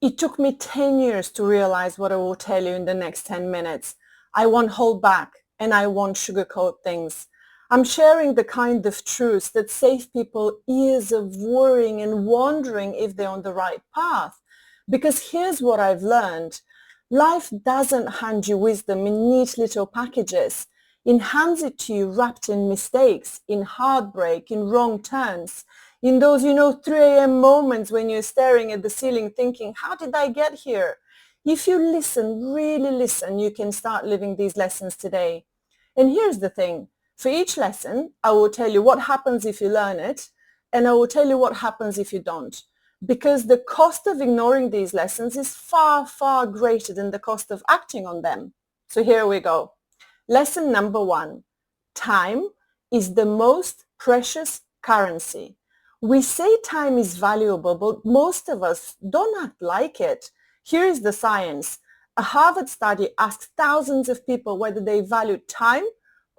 It took me 10 years to realize what I will tell you in the next 10 minutes. I won't hold back and I won't sugarcoat things. I'm sharing the kind of truths that save people years of worrying and wondering if they're on the right path. Because here's what I've learned. Life doesn't hand you wisdom in neat little packages. It hands it to you wrapped in mistakes, in heartbreak, in wrong turns, in those, 3 a.m. moments when you're staring at the ceiling thinking, how did I get here? If you listen, really listen, you can start living these lessons today. And here's the thing. For each lesson, I will tell you what happens if you learn it, and I will tell you what happens if you don't. Because the cost of ignoring these lessons is far, far greater than the cost of acting on them. So here we go. Lesson number 1. Time is the most precious currency. We say time is valuable, but most of us don't act like it. Here is the science. A Harvard study asked thousands of people whether they valued time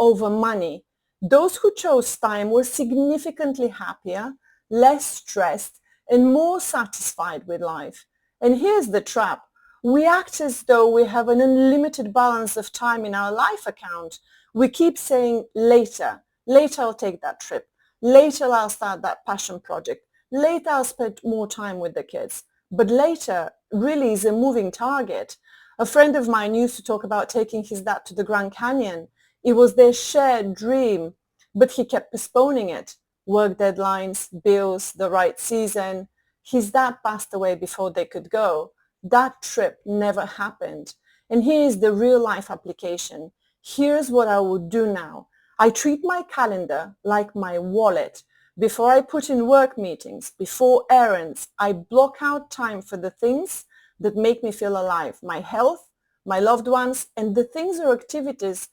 over money. Those who chose time were significantly happier, less stressed, and more satisfied with life. And here's the trap. We act as though we have an unlimited balance of time in our life account. We keep saying later. Later I'll take that trip. Later I'll start that passion project. Later I'll spend more time with the kids. But later really is a moving target. A friend of mine used to talk about taking his dad to the Grand Canyon. It was their shared dream, but he kept postponing it. Work deadlines, bills, the right season. His dad passed away before they could go. That trip never happened. And here's the real life application. Here's what I would do now. I treat my calendar like my wallet. Before I put in work meetings, before errands, I block out time for the things that make me feel alive. My health, my loved ones, and the things or activities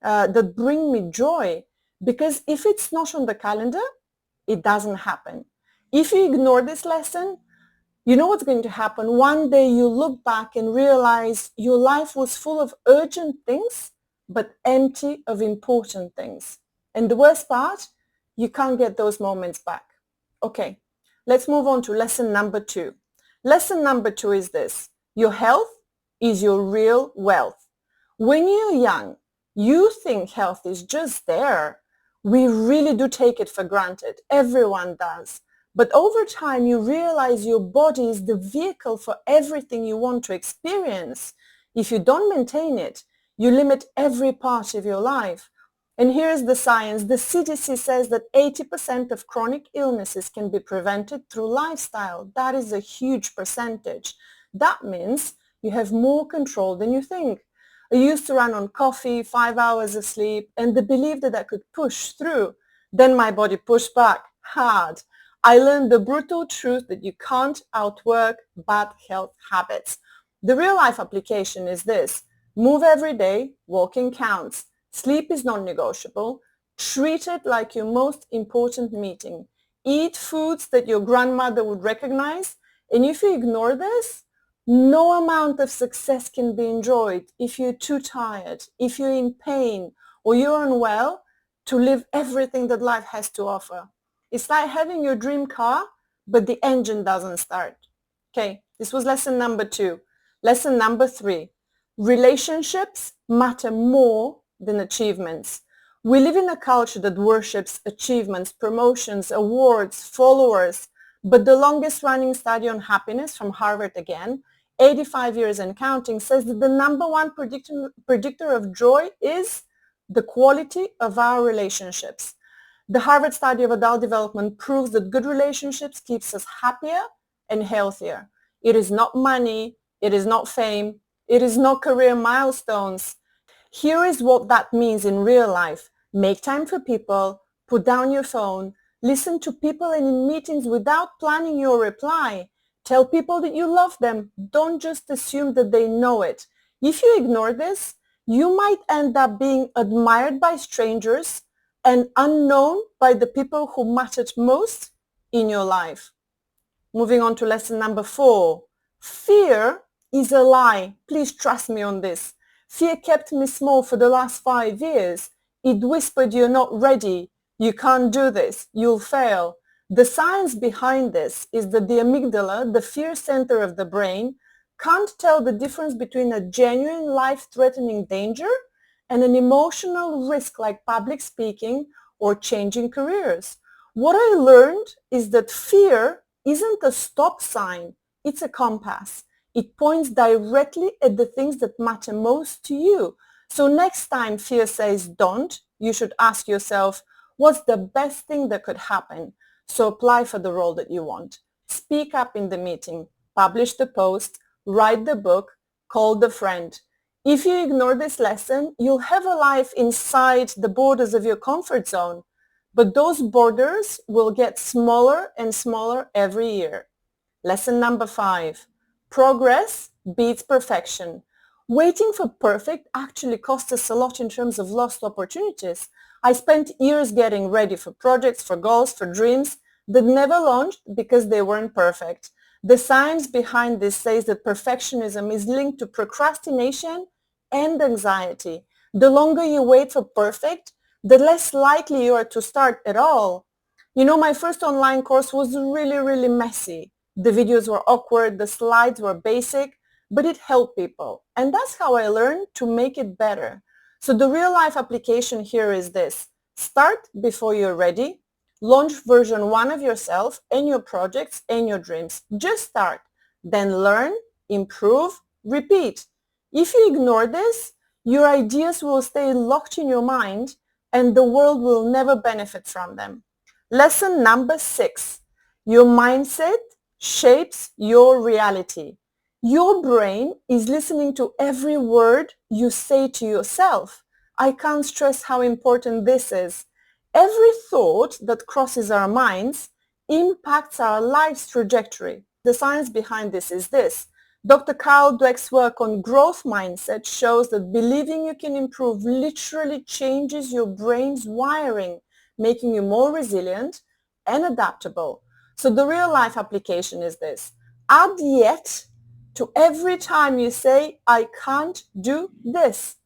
that bring me joy. Because if it's not on the calendar, it doesn't happen. If you ignore this lesson, you know what's going to happen. One day you look back and realize your life was full of urgent things, but empty of important things. And the worst part, you can't get those moments back. Okay, let's move on to lesson number 2. Lesson number 2 is this. Your health is your real wealth. When you're young, you think health is just there. We really do take it for granted. Everyone does. But over time, you realize your body is the vehicle for everything you want to experience. If you don't maintain it, you limit every part of your life. And here's the science. The CDC says that 80% of chronic illnesses can be prevented through lifestyle. That is a huge percentage. That means you have more control than you think. I used to run on coffee, 5 hours of sleep, and the belief that I could push through. Then my body pushed back hard. I learned the brutal truth that you can't outwork bad health habits. The real life application is this. Move every day, walking counts. Sleep is non-negotiable. Treat it like your most important meeting. Eat foods that your grandmother would recognize. And if you ignore this, no amount of success can be enjoyed if you're too tired, if you're in pain, or you're unwell to live everything that life has to offer. It's like having your dream car, but the engine doesn't start. Okay, this was lesson number 2. Lesson number 3. Relationships matter more than achievements. We live in a culture that worships achievements, promotions, awards, followers, but the longest running study on happiness from Harvard again, 85 years and counting, says that the number one predictor of joy is the quality of our relationships. The Harvard study of adult development proves that good relationships keeps us happier and healthier. It is not money, it is not fame, it is not career milestones. Here is what that means in real life. Make time for people, put down your phone, listen to people and in meetings without planning your reply. Tell people that you love them. Don't just assume that they know it. If you ignore this, you might end up being admired by strangers and unknown by the people who mattered most in your life. Moving on to lesson number 4. Fear is a lie. Please trust me on this. Fear kept me small for the last 5 years. It whispered you're not ready. You can't do this. You'll fail. The science behind this is that the amygdala, the fear center of the brain, can't tell the difference between a genuine life-threatening danger and an emotional risk like public speaking or changing careers. What I learned is that fear isn't a stop sign, it's a compass. It points directly at the things that matter most to you. So next time fear says don't, you should ask yourself, what's the best thing that could happen? So apply for the role that you want. Speak up in the meeting, publish the post, write the book, call the friend. If you ignore this lesson, you'll have a life inside the borders of your comfort zone, but those borders will get smaller and smaller every year. Lesson number 5, progress beats perfection. Waiting for perfect actually costs us a lot in terms of lost opportunities. I spent years getting ready for projects, for goals, for dreams that never launched because they weren't perfect. The science behind this says that perfectionism is linked to procrastination and anxiety. The longer you wait for perfect, the less likely you are to start at all. You know, my first online course was really, really messy. The videos were awkward, the slides were basic, but it helped people. And that's how I learned to make it better. So the real life application here is this. Start before you're ready. Launch version 1 of yourself and your projects and your dreams. Just start. Then learn, improve, repeat. If you ignore this, your ideas will stay locked in your mind and the world will never benefit from them. Lesson number 6. Your mindset shapes your reality. Your brain is listening to every word you say to yourself. I can't stress how important this is. Every thought that crosses our minds impacts our life's trajectory. The science behind this is this. Dr. Carl Dweck's work on growth mindset shows that believing you can improve literally changes your brain's wiring, making you more resilient and adaptable. So the real life application is this. Add yet to every time you say, I can't do this,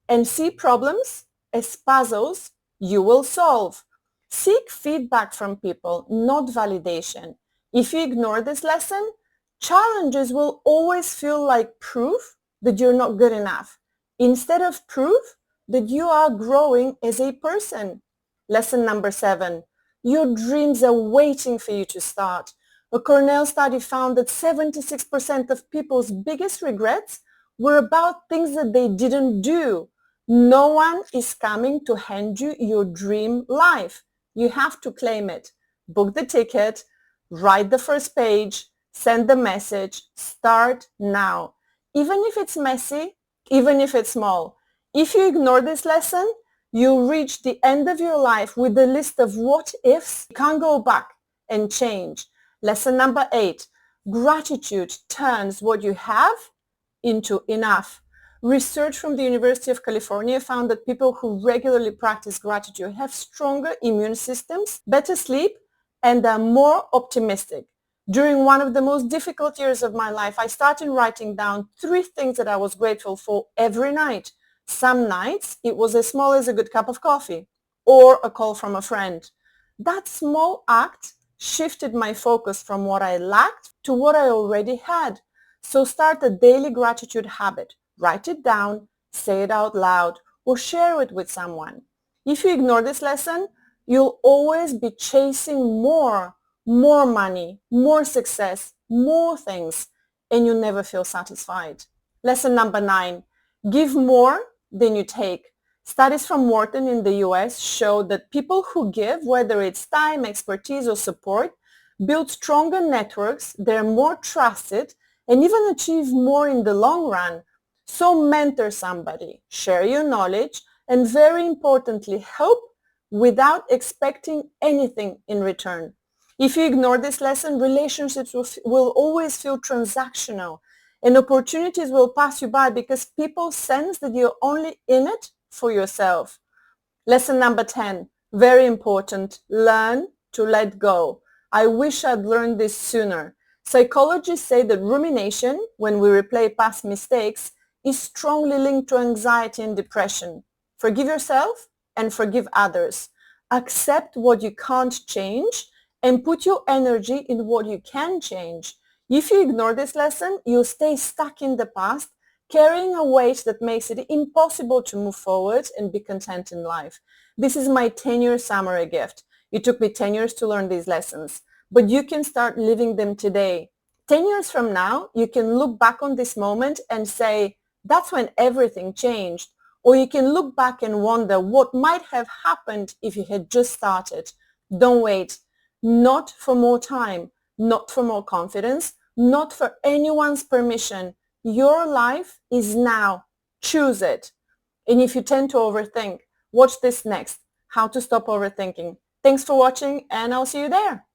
and see problems as puzzles you will solve. Seek feedback from people, not validation. If you ignore this lesson, challenges will always feel like proof that you're not good enough, instead of proof that you are growing as a person. Lesson number 7, your dreams are waiting for you to start. A Cornell study found that 76% of people's biggest regrets were about things that they didn't do. No one is coming to hand you your dream life. You have to claim it. Book the ticket, write the first page, send the message, start now. Even if it's messy, even if it's small. If you ignore this lesson, you reach the end of your life with a list of what ifs. You can't go back and change. Lesson number 8, gratitude turns what you have into enough. Research from the University of California found that people who regularly practice gratitude have stronger immune systems, better sleep, and are more optimistic. During one of the most difficult years of my life, I started writing down 3 things that I was grateful for every night. Some nights, it was as small as a good cup of coffee or a call from a friend. That small act shifted my focus from what I lacked to what I already had. So start a daily gratitude habit. Write it down, say it out loud, or share it with someone. If you ignore this lesson, you'll always be chasing more money, more success, more things, and you never feel satisfied. Lesson number 9, give more than you take. Studies from Wharton in the US show that people who give, whether it's time, expertise, or support, build stronger networks, they're more trusted, and even achieve more in the long run. So mentor somebody, share your knowledge, and very importantly, help without expecting anything in return. If you ignore this lesson, relationships will always feel transactional, and opportunities will pass you by because people sense that you're only in it for yourself. Lesson number 10, very important, learn to let go. I wish I'd learned this sooner. Psychologists say that rumination, when we replay past mistakes, is strongly linked to anxiety and depression. Forgive yourself and forgive others. Accept what you can't change and put your energy in what you can change. If you ignore this lesson, you'll stay stuck in the past, carrying a weight that makes it impossible to move forward and be content in life. This is my 10-year summary gift. It took me 10 years to learn these lessons, but you can start living them today. 10 years from now, you can look back on this moment and say, that's when everything changed. Or you can look back and wonder what might have happened if you had just started. Don't wait. Not for more time, not for more confidence, not for anyone's permission. Your life is now. Choose it. And if you tend to overthink, watch this next. How to Stop Overthinking. Thanks for watching, and I'll see you there.